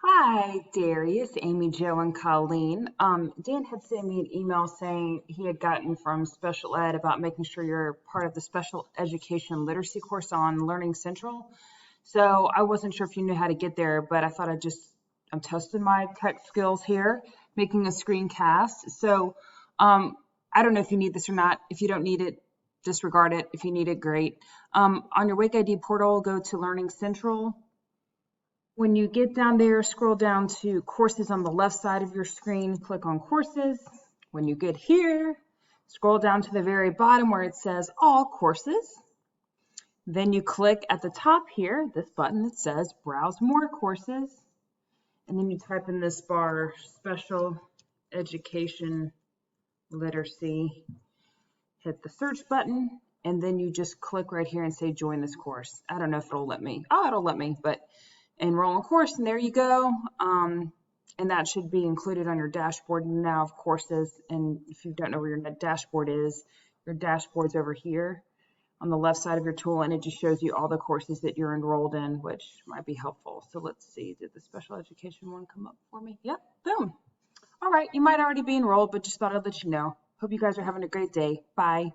Hi, Darius, Amy, Joe, and Colleen. Dan had sent me an email saying he had gotten from Special Ed about making sure you're part of the Special Education Literacy course on Learning Central. So I wasn't sure if you knew how to get there, but I thought I'm testing my tech skills here, making a screencast. So I don't know if you need this or not. If you don't need it, disregard it. If you need it, great. On your Wake ID portal, go to Learning Central. When you get down there, scroll down to courses on the left side of your screen, click on courses. When you get here, scroll down to the very bottom where it says all courses. Then you click at the top here, this button that says browse more courses. And then you type in this bar, special education literacy, hit the search button, and then you just click right here and say join this course. I don't know if it'll let me. Oh, it'll let me, but enroll in course, and there you go. And that should be included on your dashboard now of courses. And if you don't know where your dashboard is, your dashboard's over here on the left side of your tool, and it just shows you all the courses that you're enrolled in, which might be helpful. So let's see, did the special education one come up for me? Yep, boom. All right, you might already be enrolled, but just thought I'd let you know. Hope you guys are having a great day. Bye.